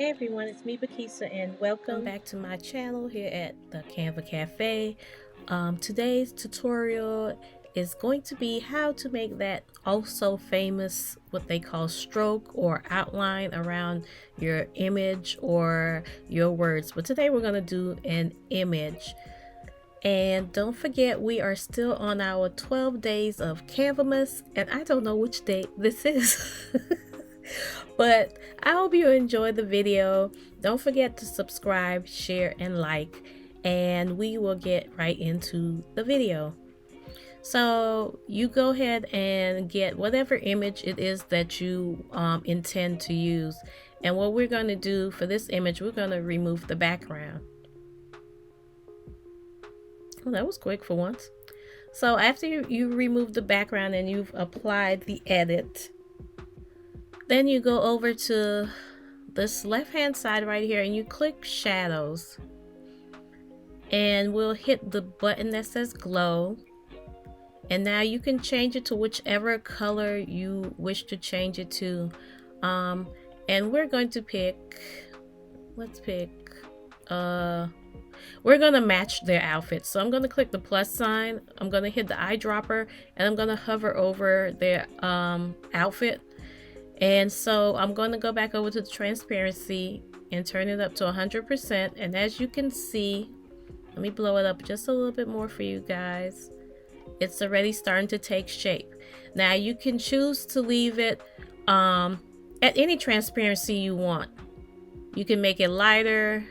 Hey everyone, it's me Bekesa and welcome back to my channel here at the Canva Cafe. Today's tutorial is going to be how to make that also famous what they call stroke or outline around your image or your words. But today we're going to do an image. And don't forget, we are still on our 12 days of Canvamas, and I don't know which day this is. But I hope you enjoy the video. Don't forget to subscribe, share, and like, and we will get right into the video. So you go ahead and get whatever image it is that you intend to use. And what we're going to do for this image, we're going to remove the background. Well, that was quick for once. So after you remove the background and you've applied the edit, then you go over to this left hand side right here and you click shadows, and we'll hit the button that says glow, and now you can change it to whichever color you wish to change it to. And we're going to pick, let's pick we're gonna match their outfit. So I'm gonna click the plus sign, I'm gonna hit the eyedropper, and I'm gonna hover over their outfit. And so I'm going to go back over to the transparency and turn it up to 100%. And as you can see, let me blow it up just a little bit more for you guys. It's already starting to take shape. Now you can choose to leave it at any transparency you want. You can make it lighter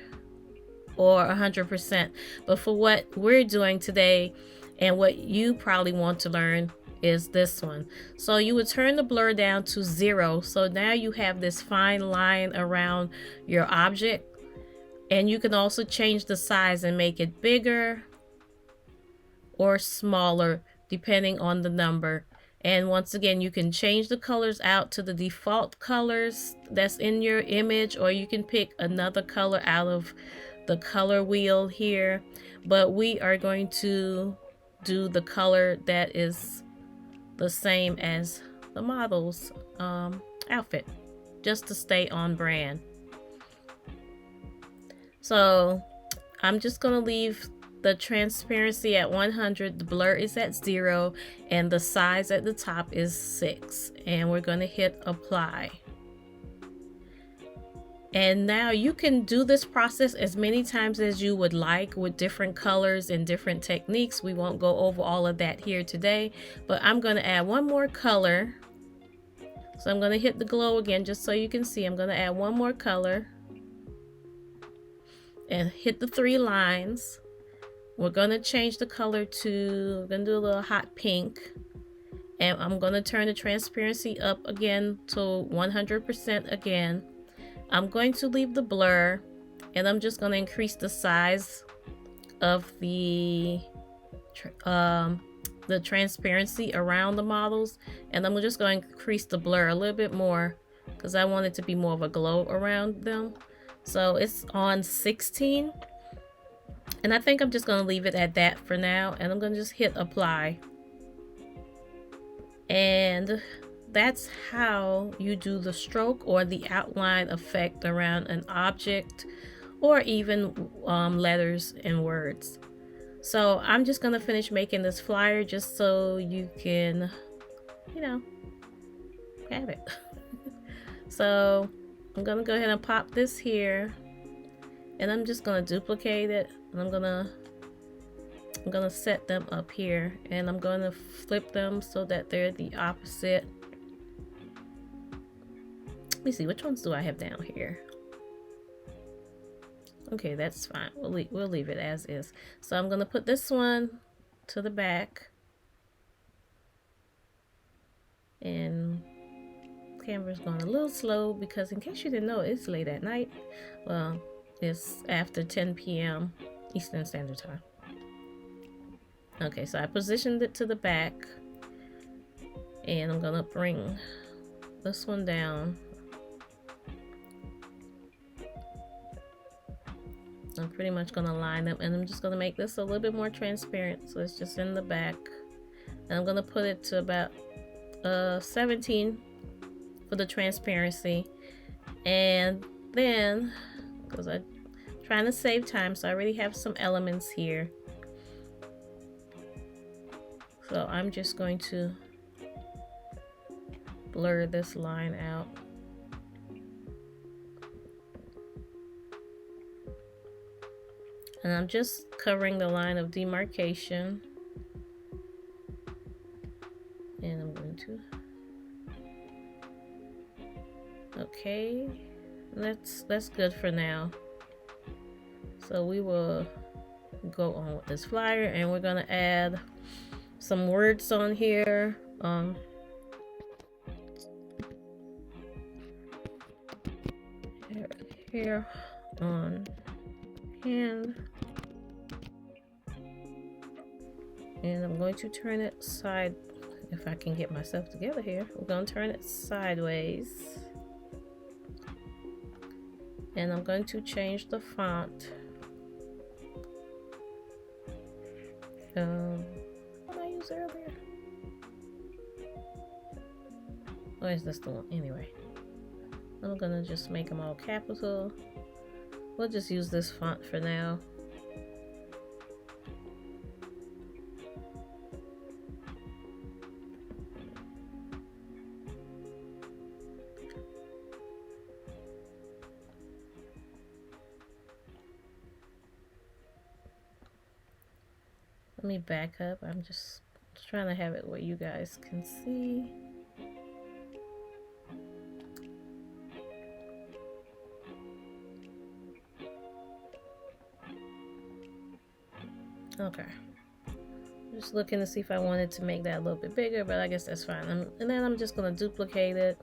or 100%. But for what we're doing today and what you probably want to learn is this one. So you would turn the blur down to 0. So now you have this fine line around your object, and you can also change the size and make it bigger or smaller depending on the number. And once again, you can change the colors out to the default colors that's in your image, or you can pick another color out of the color wheel here. But we are going to do the color that is the same as the model's outfit, just to stay on brand. So I'm just gonna leave the transparency at 100, the blur is at 0, and the size at the top is 6, and we're gonna hit apply. And now you can do this process as many times as you would like with different colors and different techniques. We won't go over all of that here today, but I'm going to add one more color. So I'm going to hit the glow again just so you can see. I'm going to add one more color and hit the 3 lines. We're going to change the color to, we're going to do a little hot pink. And I'm going to turn the transparency up again to 100% again. I'm going to leave the blur, and I'm just going to increase the size of the transparency around the models, and I'm just going to increase the blur a little bit more because I want it to be more of a glow around them. So it's on 16, and I think I'm just going to leave it at that for now, and I'm going to just hit apply. And that's how you do the stroke or the outline effect around an object, or even letters and words. So I'm just gonna finish making this flyer just so you can, you know, have it. So I'm gonna go ahead and pop this here, and I'm just gonna duplicate it, and I'm gonna set them up here, and I'm gonna flip them so that they're the opposite. Let me see, which ones do I have down here? Okay, that's fine. We'll leave it as is. So I'm going to put this one to the back. And camera's going a little slow because, in case you didn't know, it's late at night. Well, it's after 10 p.m. Eastern Standard Time. Okay, so I positioned it to the back. And I'm going to bring this one down. I'm pretty much going to line them, and I'm just going to make this a little bit more transparent, so it's just in the back. And I'm going to put it to about 17 for the transparency, and then, because I'm trying to save time, so I already have some elements here. So I'm just going to blur this line out. And I'm just covering the line of demarcation. And I'm going to... Okay, that's good for now. So we will go on with this flyer, and we're gonna add some words on here. Here on hand, and I'm going to turn it side. If I can get myself together here, we're gonna turn it sideways, and I'm going to change the font. What I used earlier? Or is this the one? Anyway, I'm gonna just make them all capital. We'll just use this font for now. Let me back up. I'm just trying to have it where you guys can see. Okay. Just looking to see if I wanted to make that a little bit bigger, but I guess that's fine. And then I'm just going to duplicate it.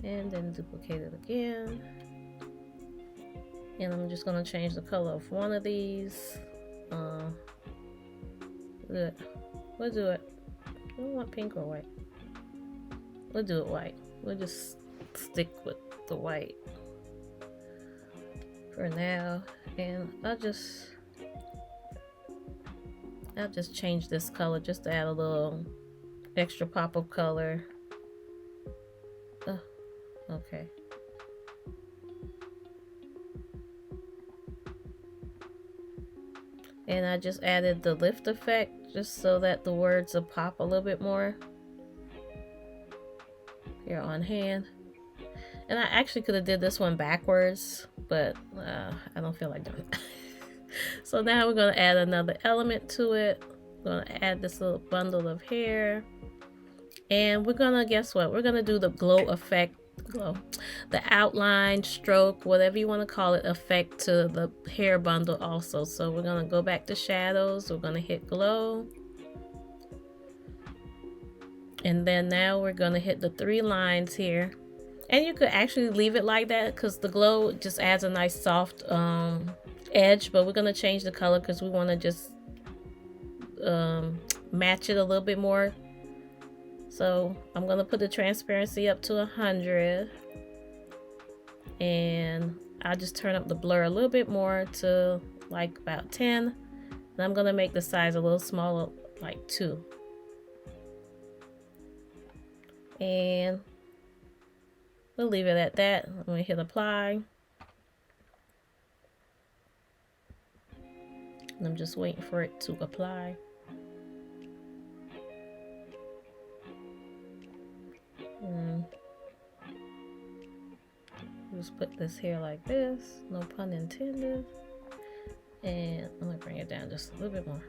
And then duplicate it again. And I'm just going to change the color of one of these. Good. We'll do it. I don't want pink or white. We'll do it white. We'll just stick with the white for now. And I'll just change this color just to add a little extra pop of color. Okay. And I just added the lift effect just so that the words will pop a little bit more here on hand. And I actually could have did this one backwards, but I don't feel like doing it. So now we're going to add another element to it. We're going to add this little bundle of hair. And we're going to, guess what? We're going to do the glow effect. The outline, stroke, whatever you want to call it, effect to the hair bundle also. So we're going to go back to shadows. We're going to hit glow. And then now we're going to hit the 3 lines here. And you could actually leave it like that because the glow just adds a nice soft edge. But we're going to change the color because we want to just match it a little bit more. So I'm going to put the transparency up to 100. And I'll just turn up the blur a little bit more to like about 10. And I'm going to make the size a little smaller, like 2. And we'll leave it at that. I'm going to hit apply. And I'm just waiting for it to apply. Just put this here like this, no pun intended. And I'm gonna bring it down just a little bit more.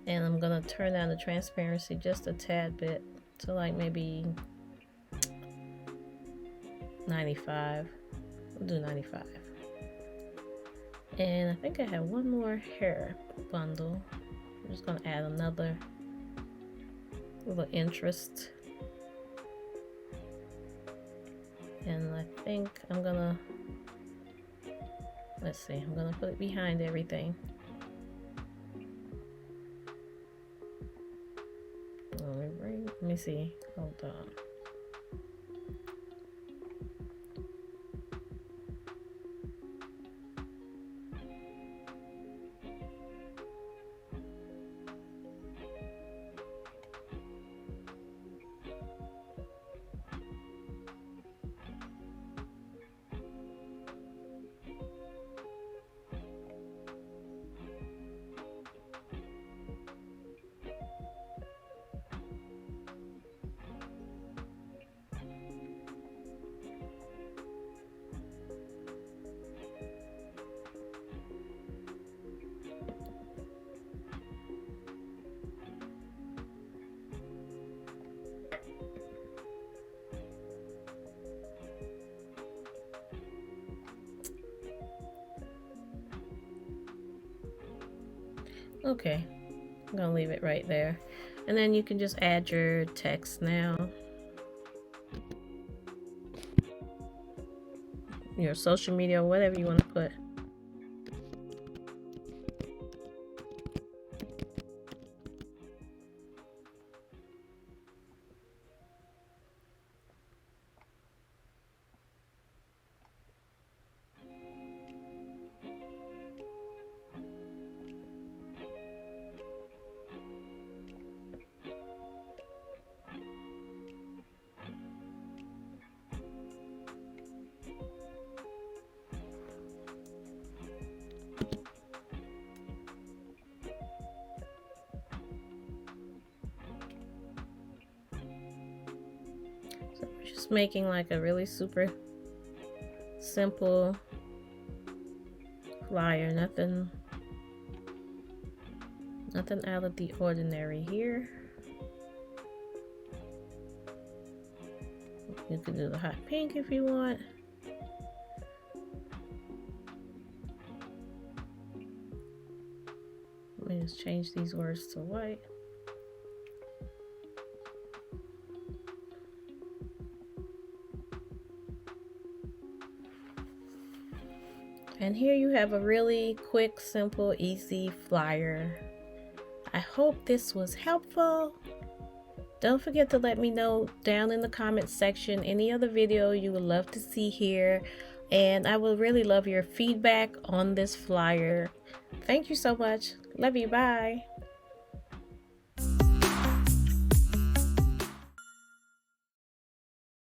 And I'm gonna turn down the transparency just a tad bit to like maybe 95. We'll do 95. And I think I have one more hair bundle. I'm just gonna add another little interest. And I think I'm gonna, let's see, I'm gonna put it behind everything. Let me see, hold on. Okay, I'm gonna leave it right there. And then you can just add your text now. Your social media, whatever you want to put. So we're just making like a really super simple flyer, nothing out of the ordinary here. You can do the hot pink if you want. Let me just change these words to white. And here you have a really quick, simple, easy flyer. I hope this was helpful. Don't forget to let me know down in the comments section any other video you would love to see here. And I would really love your feedback on this flyer. Thank you so much. Love you. Bye.